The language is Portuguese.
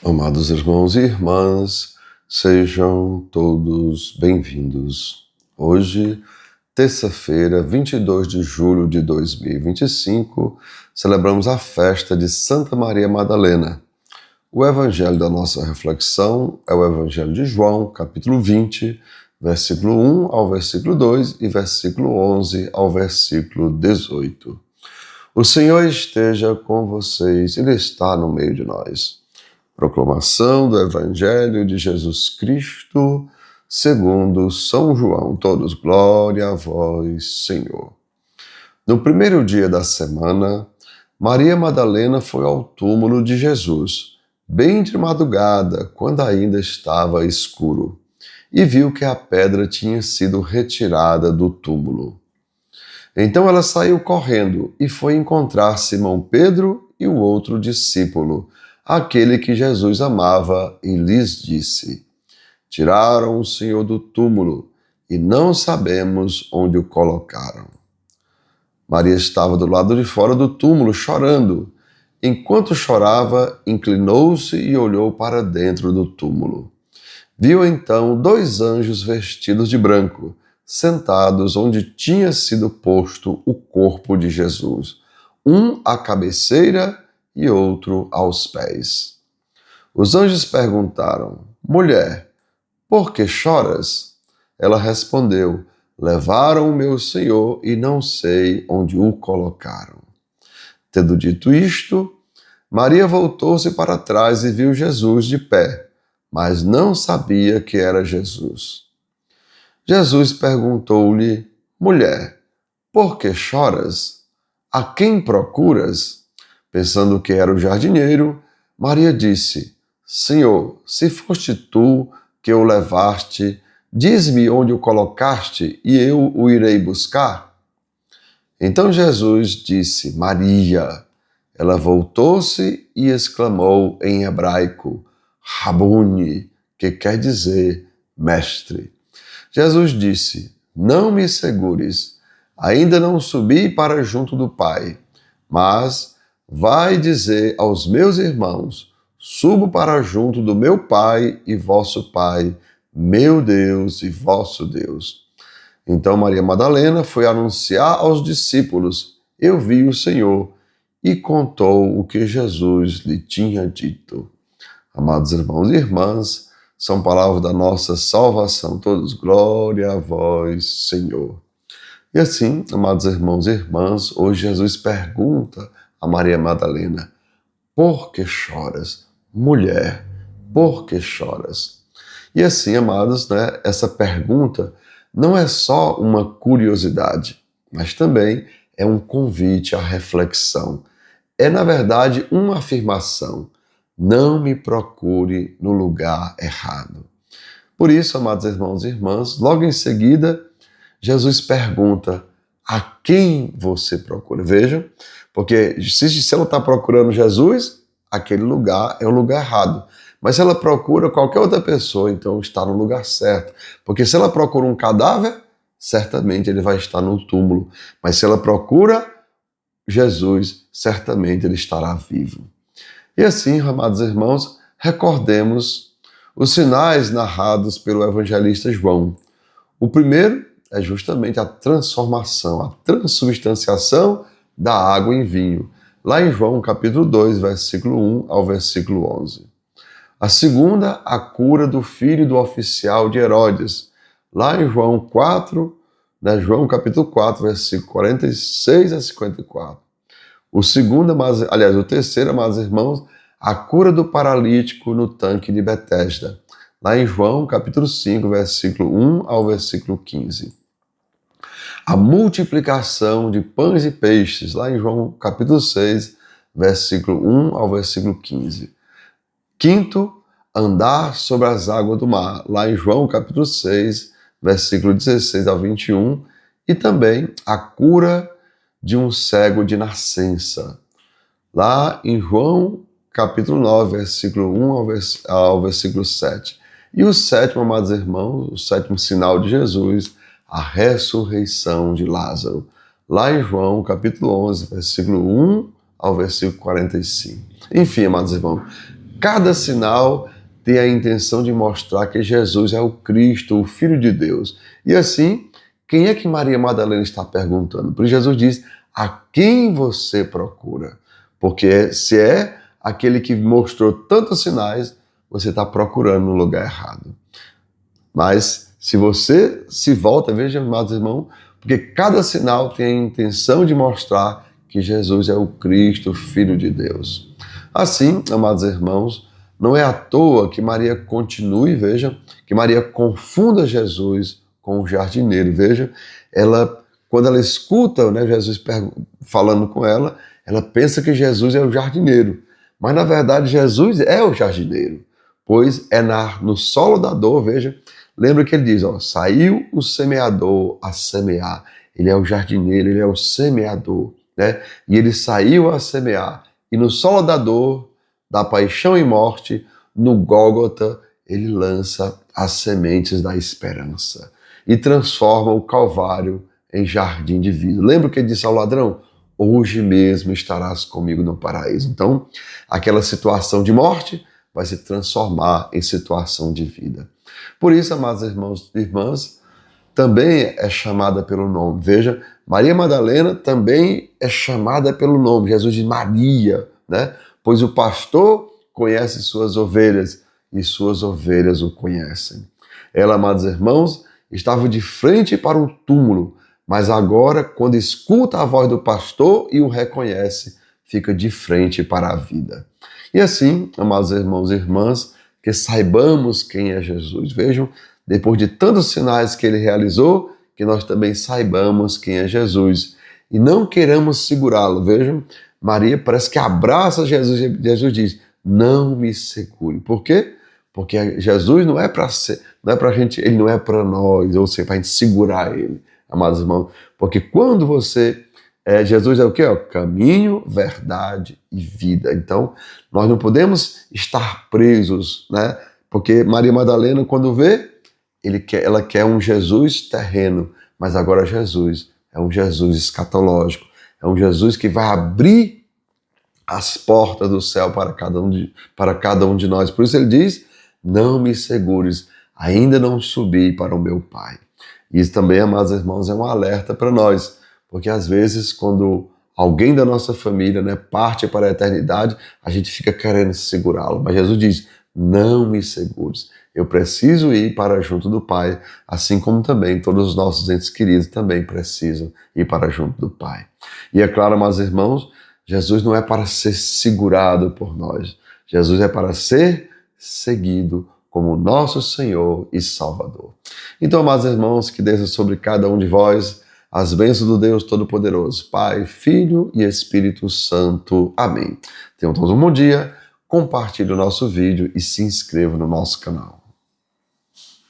Amados irmãos e irmãs, sejam todos bem-vindos. Hoje, terça-feira, 22 de julho de 2025, celebramos a festa de Santa Maria Madalena. O evangelho da nossa reflexão é o Evangelho de João, capítulo 20, versículo 1 ao versículo 2 e versículo 11 ao versículo 18. O Senhor esteja com vocês, Ele está no meio de nós. Proclamação do Evangelho de Jesus Cristo, segundo São João. Todos, glória a vós, Senhor. No primeiro dia da semana, Maria Madalena foi ao túmulo de Jesus, bem de madrugada, quando ainda estava escuro, e viu que a pedra tinha sido retirada do túmulo. Então ela saiu correndo e foi encontrar Simão Pedro e o outro discípulo, aquele que Jesus amava, e lhes disse: Tiraram o Senhor do túmulo e não sabemos onde o colocaram. Maria estava do lado de fora do túmulo, chorando. Enquanto chorava, inclinou-se e olhou para dentro do túmulo. Viu então 2 anjos vestidos de branco, sentados onde tinha sido posto o corpo de Jesus, um à cabeceira e outro aos pés. Os anjos perguntaram: Mulher, por que choras? Ela respondeu: Levaram o meu Senhor e não sei onde o colocaram. Tendo dito isto, Maria voltou-se para trás e viu Jesus de pé, mas não sabia que era Jesus. Jesus perguntou-lhe: Mulher, por que choras? A quem procuras? Pensando que era o jardineiro, Maria disse: Senhor, se foste tu que o levaste, diz-me onde o colocaste e eu o irei buscar. Então Jesus disse: Maria. Ela voltou-se e exclamou em hebraico: Rabuni, que quer dizer mestre. Jesus disse: Não me segures, ainda não subi para junto do Pai, mas vai dizer aos meus irmãos: Subo para junto do meu Pai e vosso Pai, meu Deus e vosso Deus. Então Maria Madalena foi anunciar aos discípulos: Eu vi o Senhor, e contou o que Jesus lhe tinha dito. Amados irmãos e irmãs, são palavras da nossa salvação. Todos, glória a vós, Senhor. E assim, amados irmãos e irmãs, hoje Jesus pergunta a Maria Madalena: Por que choras? Mulher, por que choras? E assim, amados, essa pergunta não é só uma curiosidade, mas também é um convite à reflexão. É, na verdade, uma afirmação: não me procure no lugar errado. Por isso, amados irmãos e irmãs, logo em seguida, Jesus pergunta: a quem você procura? Veja, porque se ela está procurando Jesus, aquele lugar é o lugar errado. Mas se ela procura qualquer outra pessoa, então está no lugar certo. Porque se ela procura um cadáver, certamente ele vai estar no túmulo. Mas se ela procura Jesus, certamente ele estará vivo. E assim, amados irmãos, recordemos os sinais narrados pelo evangelista João. O primeiro é justamente a transformação, a transubstanciação da água em vinho, lá em João capítulo 2, versículo 1 ao versículo 11. A segunda, a cura do filho do oficial de Herodes, lá em João 4, João capítulo 4, versículo 46 a 54. O terceiro, amados irmãos, a cura do paralítico no tanque de Betesda, lá em João capítulo 5, versículo 1 ao versículo 15. A multiplicação de pães e peixes, lá em João capítulo 6, versículo 1 ao versículo 15. Quinto, andar sobre as águas do mar, lá em João capítulo 6, versículo 16 ao 21. E também a cura de um cego de nascença, lá em João capítulo 9, versículo 1 ao versículo 7. E o sétimo, amados irmãos, o sétimo sinal de Jesus, a ressurreição de Lázaro, lá em João capítulo 11, versículo 1 ao versículo 45. Enfim, amados irmãos, Cada sinal tem a intenção de mostrar que Jesus é o Cristo, o Filho de Deus. E assim, quem é que Maria Madalena está perguntando? Porque Jesus diz, a quem você procura? Porque se é aquele que mostrou tantos sinais, você está procurando no lugar errado. Mas se você se volta, veja, amados irmãos, porque cada sinal tem a intenção de mostrar que Jesus é o Cristo, o Filho de Deus. Assim, amados irmãos, não é à toa que Maria continue, veja, que Maria confunda Jesus com o jardineiro. Veja, quando ela escuta, né, Jesus falando com ela pensa que Jesus é o jardineiro. Mas, na verdade, Jesus é o jardineiro, pois é no solo da dor, veja, lembra que ele diz, saiu o semeador a semear. Ele é o jardineiro, ele é o semeador, né? E ele saiu a semear. E no solo da dor, da paixão e morte, no Gólgota, ele lança as sementes da esperança e transforma o Calvário em jardim de vida. Lembra que ele disse ao ladrão? Hoje mesmo estarás comigo no paraíso. Então, aquela situação de morte vai se transformar em situação de vida. Por isso, amados irmãos e irmãs, também é chamada pelo nome. Veja, Maria Madalena também é chamada pelo nome. Jesus diz Maria, né? Pois o pastor conhece suas ovelhas e suas ovelhas o conhecem. Ela, amados irmãos, estava de frente para o túmulo, mas agora, quando escuta a voz do pastor e o reconhece, fica de frente para a vida. E assim, amados irmãos e irmãs, que saibamos quem é Jesus. Vejam, depois de tantos sinais que ele realizou, que nós também saibamos quem é Jesus. E não queremos segurá-lo. Vejam, Maria parece que abraça Jesus e Jesus diz, não me segure. Por quê? Porque Jesus não é para gente, ele não é para nós, ou seja, para a gente segurar ele, amados irmãos. Porque quando Jesus é o quê? Caminho, verdade e vida. Então, nós não podemos estar presos, né? Porque Maria Madalena, quando vê, ela quer um Jesus terreno, mas agora Jesus é um Jesus escatológico, é um Jesus que vai abrir as portas do céu para cada um de nós. Por isso ele diz, não me segures, ainda não subi para o meu Pai. Isso também, amados irmãos, é um alerta para nós, porque às vezes quando alguém da nossa família, né, parte para a eternidade, a gente fica querendo segurá-lo. Mas Jesus diz, não me segures. Eu preciso ir para junto do Pai, assim como também todos os nossos entes queridos também precisam ir para junto do Pai. E é claro, meus irmãos, Jesus não é para ser segurado por nós. Jesus é para ser seguido como nosso Senhor e Salvador. Então, meus irmãos, que desça sobre cada um de vós as bênçãos do Deus Todo-Poderoso, Pai, Filho e Espírito Santo. Amém. Tenham todos um bom dia, compartilhe o nosso vídeo e se inscreva no nosso canal.